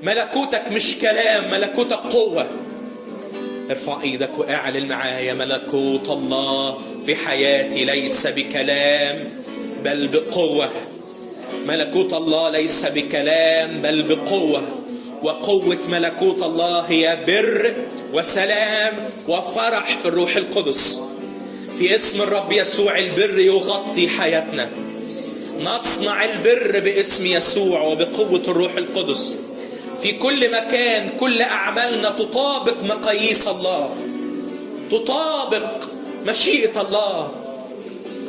ملكوتك مش كلام، ملكوتك قوة. ارفع ايدك واعلن معايا: ملكوت الله في حياتي ليس بكلام بل بقوة. ملكوت الله ليس بكلام بل بقوة. وقوة ملكوت الله هي بر وسلام وفرح في الروح القدس. في اسم الرب يسوع البر يغطي حياتنا. نصنع البر باسم يسوع وبقوة الروح القدس. في كل مكان كل أعمالنا تطابق مقاييس الله، تطابق مشيئة الله،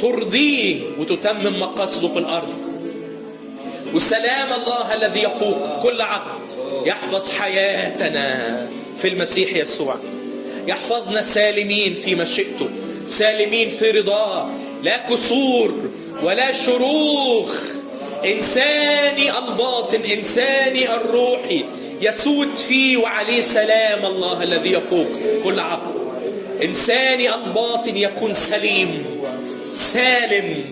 ترضيه وتتمم مقاصده في الأرض. وسلام الله الذي يفوق كل عقل يحفظ حياتنا في المسيح يسوع. يحفظنا سالمين في مشيئته، سالمين في رضاه، لا كسور ولا شروخ. إنساني الباطن، إنساني الروحي يسود فيه وعليه سلام الله الذي يفوق كل عقل. إنساني الباطن يكون سليم، سالم،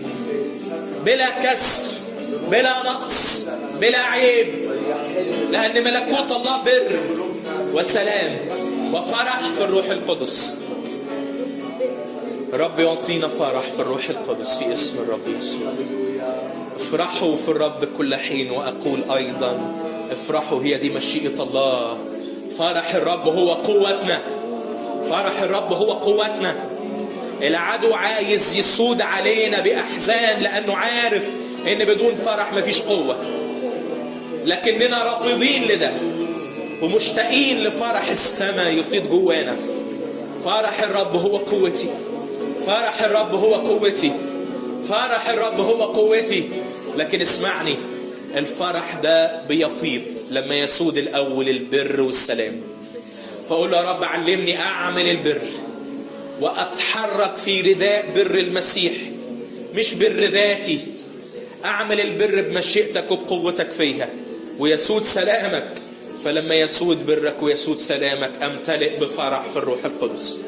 بلا كسر، بلا نقص، بلا عيب، لأن ملكوت الله بر وسلام وفرح في الروح القدس. رب يعطينا فرح في الروح القدس في اسم الرب يسوع. افرحوا في الرب كل حين، وأقول أيضا افرحوا، هي دي مشيئة الله. فرح الرب هو قوتنا، فرح الرب هو قوتنا. العدو عايز يسود علينا بأحزان لأنه عارف إن بدون فرح مفيش قوة، لكننا رافضين لده ومشتاقين لفرح السماء يفيض جوانا. فرح الرب هو قوتي، فرح الرب هو قوتي، فرح الرب هو قوتي. لكن اسمعني، الفرح ده بيفيض لما يسود الأول البر والسلام. فأقول له: يا رب علمني أعمل البر وأتحرك في رداء بر المسيح، مش بر ذاتي. أعمل البر بمشيئتك وبقوتك فيها، ويسود سلامك. فلما يسود برك ويسود سلامك أمتلئ بفرح في الروح القدس.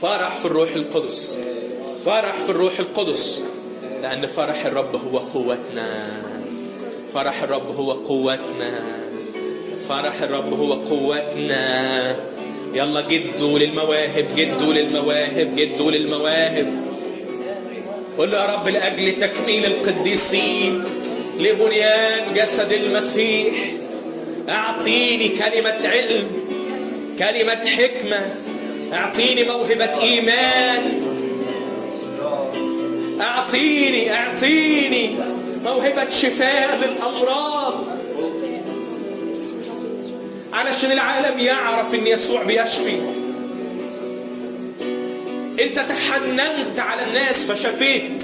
فرح في الروح القدس، فرح في الروح القدس، لأن فرح الرب هو قوتنا. فرح الرب هو قوتنا، فرح الرب هو قوتنا. يلا جدوا للمواهب، جدوا للمواهب، جدوا للمواهب. قل له: يا رب لأجل تكميل القديسين لبنيان جسد المسيح أعطيني كلمة علم، كلمة حكمة، أعطيني موهبة إيمان، أعطيني موهبة شفاء للأمراض، علشان العالم يعرف إن يسوع بيشفي. أنت تحننت على الناس فشفيت.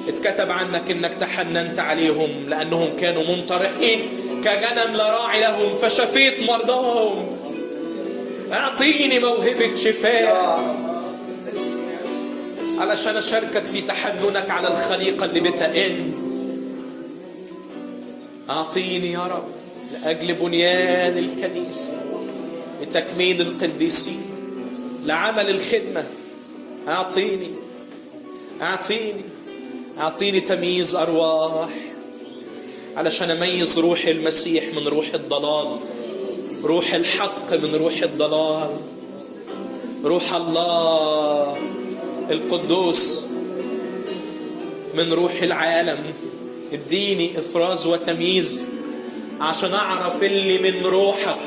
اتكتب عنك إنك تحننت عليهم لأنهم كانوا منطرحين كغنم لا راعي لهم، فشفيت مرضاهم. أعطيني موهبة شفاء علشان أشاركك في تحننك على الخليقة اللي بتئن. أعطيني يا رب لأجل بنيان الكنيسة، لتكميل القديسين، لعمل الخدمة. أعطيني تمييز أرواح علشان أميز روح المسيح من روح الضلال، روح الحق من روح الضلال، روح الله القدوس من روح العالم. اديني إفراز وتمييز عشان أعرف اللي من روحك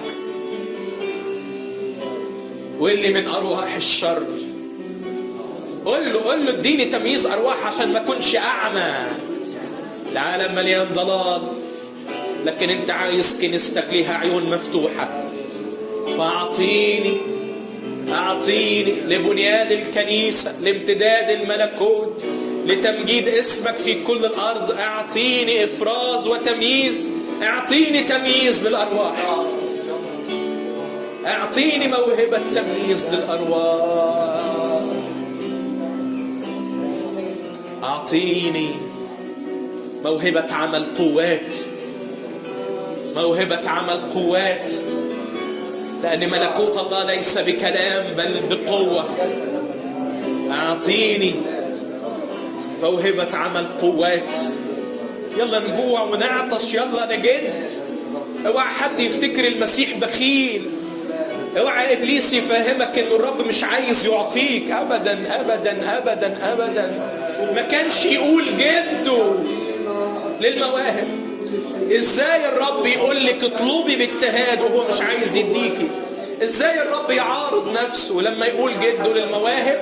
واللي من أرواح الشر. قل له اديني تمييز أرواح عشان ما أكونش أعمى. العالم مليان ضلال، لكن أنت عايز كنيستك ليها عيون مفتوحة. فأعطيني لبنيان الكنيسة، لامتداد الملكوت، لتمجيد اسمك في كل الأرض. أعطيني إفراز وتمييز، أعطيني تمييز للأرواح، أعطيني موهبة تمييز للأرواح. أعطيني موهبة عمل قوات، موهبة عمل قوات، لأن ملكوت الله ليس بكلام بل بقوة. أعطيني موهبة عمل قوات. يلا نجوع ونعطش، يلا نجد، اوعى حد يفتكر المسيح بخيل. اوعى ابليس يفهمك ان الرب مش عايز يعطيك. ابدا ابدا ابدا ابدا. ما كانش يقول جده للمواهب. ازاي الرب يقول لك اطلبي باجتهاد وهو مش عايز يديكي؟ ازاي الرب يعارض نفسه لما يقول جده للمواهب؟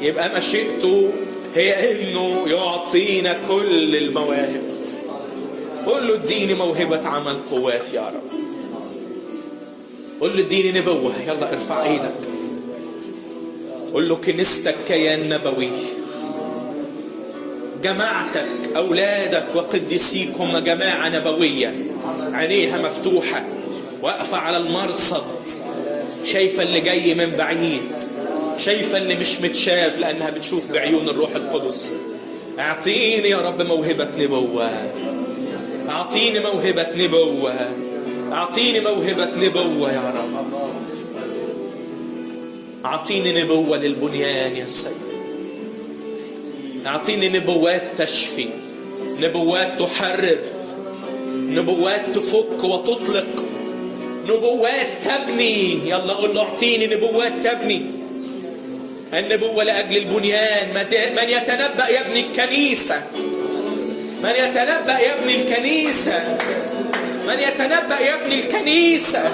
يبقى مشيئته هي انه يعطينا كل المواهب. قول له اديني موهبة عمل قوات يا رب. قول له اديني نبوة. يلا ارفع ايدك. قول له كنيستك كيان نبوي. جماعتك اولادك وقديسيك هم جماعة نبوية، عينيها مفتوحة واقفة على المرصد، شايفة اللي جاي من بعيد، شايفة اللي مش متشاف لانها بتشوف بعيون الروح القدس. اعطيني يا رب موهبة نبوة. اعطيني موهبة نبوة. اعطيني موهبة نبوة يا رب. اعطيني نبوة للبنيان يا سيد. اعطيني نبوات تشفي، نبوات تحرر، نبوات تفك وتطلق، نبوات تبني. يلا قول له اعطيني نبوات تبني. النبوة لأجل البنيان. من يتنبأ يبني الكنيسة. من يتنبأ يبني الكنيسة. من يتنبأ يبني الكنيسة.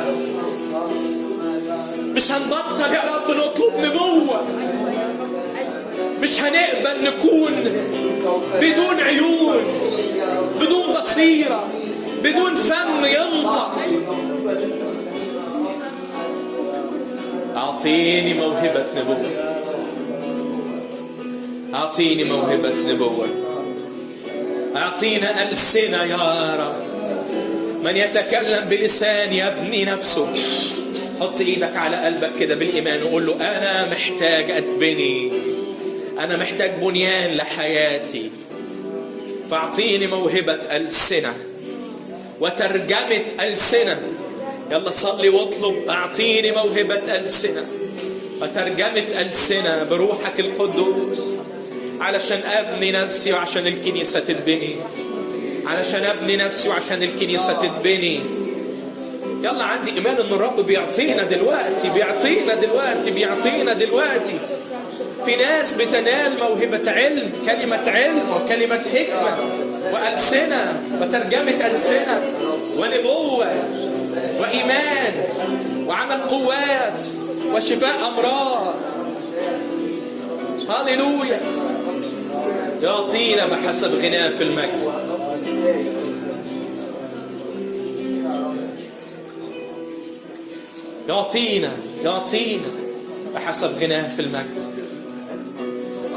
مش هنبطل يا رب نطلب نبوة. مش هنقبل نكون بدون عيون، بدون بصيرة، بدون فم ينطق. أعطيني موهبة نبوة. أعطيني موهبة نبوة. أعطينا ألسنة يا رب. من يتكلم بلسان يبني نفسه. حط ايدك على قلبك كده بالإيمان وقول له أنا محتاج أتبني. أنا محتاج بنيان لحياتي. فأعطيني موهبة ألسنة وترجمة ألسنة. يلا صلي واطلب. أعطيني موهبة ألسنة وترجمة ألسنة بروحك القدوس، علشان أبني نفسي وعشان الكنيسة تتبني. علشان أبني نفسي وعشان الكنيسة تتبني. يلا عندي إيمان إن الرب بيعطينا دلوقتي، بيعطينا دلوقتي، بيعطينا دلوقتي. في ناس بتنال موهبة علم، كلمة علم وكلمة حكمة وألسنة وترجمة ألسنة ونبوة وإيمان وعمل قوات وشفاء أمراض. هاليلويا. يعطينا بحسب غناه في المجد. يعطينا بحسب غناه في المجد.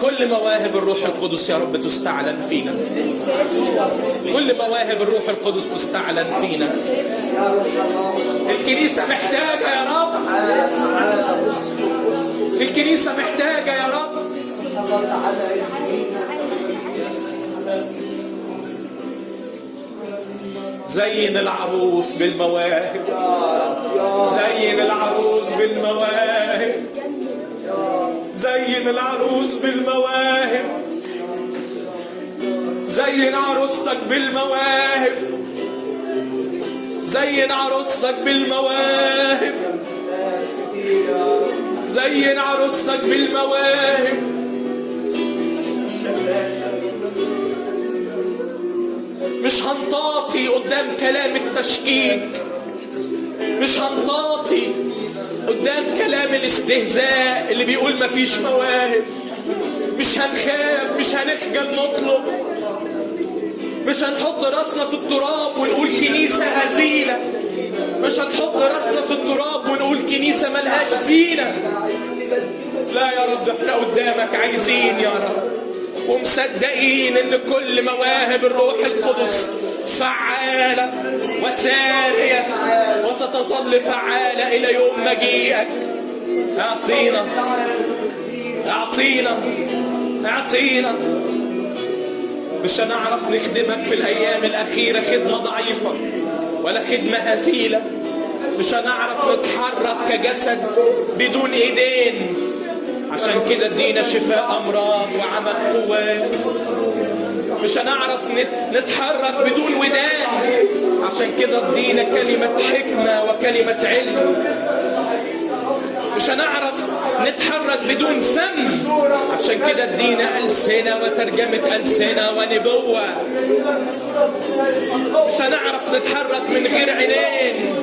كل مواهب الروح القدس يا رب تستعلن فينا. كل مواهب الروح القدس تستعلن فينا. الكنيسة محتاجة يا رب. الكنيسة محتاجة يا رب. زين العروس بالمواهب. زين العروس بالمواهب. زين العروس بالمواهب. زين عروستك بالمواهب. زين عروستك بالمواهب. زين عروستك بالمواهب. مش هنطاطي قدام كلام التشكيك. مش هنطاطي قدام كلام الاستهزاء اللي بيقول مفيش مواهب. مش هنخاف، مش هنخجل نطلب. مش هنحط راسنا في التراب ونقول كنيسة هزيلة. مش هنحط راسنا في التراب ونقول كنيسة ملهاش زينة. لا يا رب، احنا قدامك عايزين يا رب ومصدقين ان كل مواهب الروح القدس فعالة وسارية وستظل فعالة الى يوم مجيئك. اعطينا اعطينا اعطينا. مش هنعرف نخدمك في الايام الاخيرة خدمة ضعيفة ولا خدمة هزيلة. مش هنعرف نتحرك كجسد بدون ايدين. عشان كده ادينا شفاء امراض وعمل قوات. مش هنعرف نتحرك بدون ودان. عشان كده ادينا كلمة حكمة وكلمة علم. مش هنعرف نتحرك بدون فم، عشان كده ادينا ألسنة وترجمة ألسنة ونبوة. مش هنعرف نتحرك من غير عينين،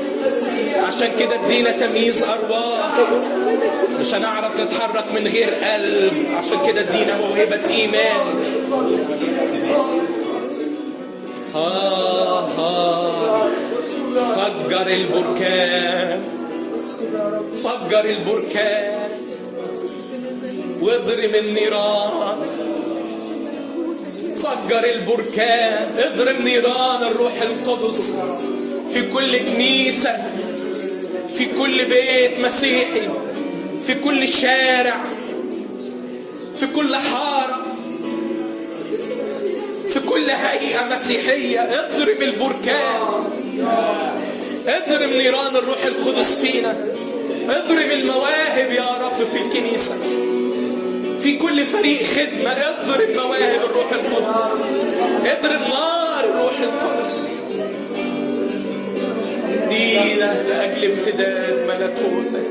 عشان كده ادينا تمييز أرواح. مش هنعرف نتحرك من غير قلب، عشان كده ادينا موهبة إيمان. فجر البركان، فجر البركان واضرب النيران. فجر البركان، اضرب نيران الروح القدس في كل كنيسة، في كل بيت مسيحي، في كل شارع، في كل حارة، في كل هيئة مسيحية. اضرب البركان، اضرب نيران الروح القدس فينا. اضرب المواهب يا رب في الكنيسة، في كل فريق خدمة. اضرب مواهب الروح القدس، اضرب نار الروح القدس. ادينا لأجل امتداد ملكوتك.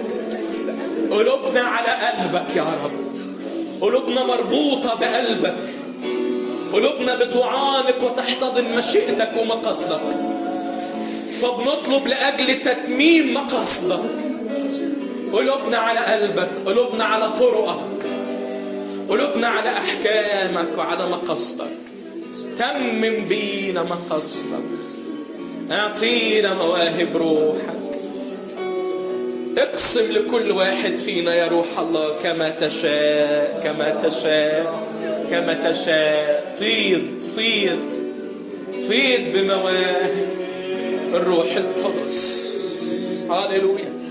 قلوبنا على قلبك يا رب، قلوبنا مربوطة بقلبك، قلوبنا بتعانق وتحتضن مشيئتك ومقاصدك. فبنطلب لأجل تتميم مقاصدك. قلوبنا على قلبك، قلوبنا على طرقك، قلوبنا على أحكامك وعلى مقاصدك. تمم بينا مقاصدك، اعطينا مواهب روحك. اقسم لكل واحد فينا يا روح الله كما تشاء، كما تشاء، كما تشاء. فيض فيض فيض بمواهب الروح القدس. هاليلويا.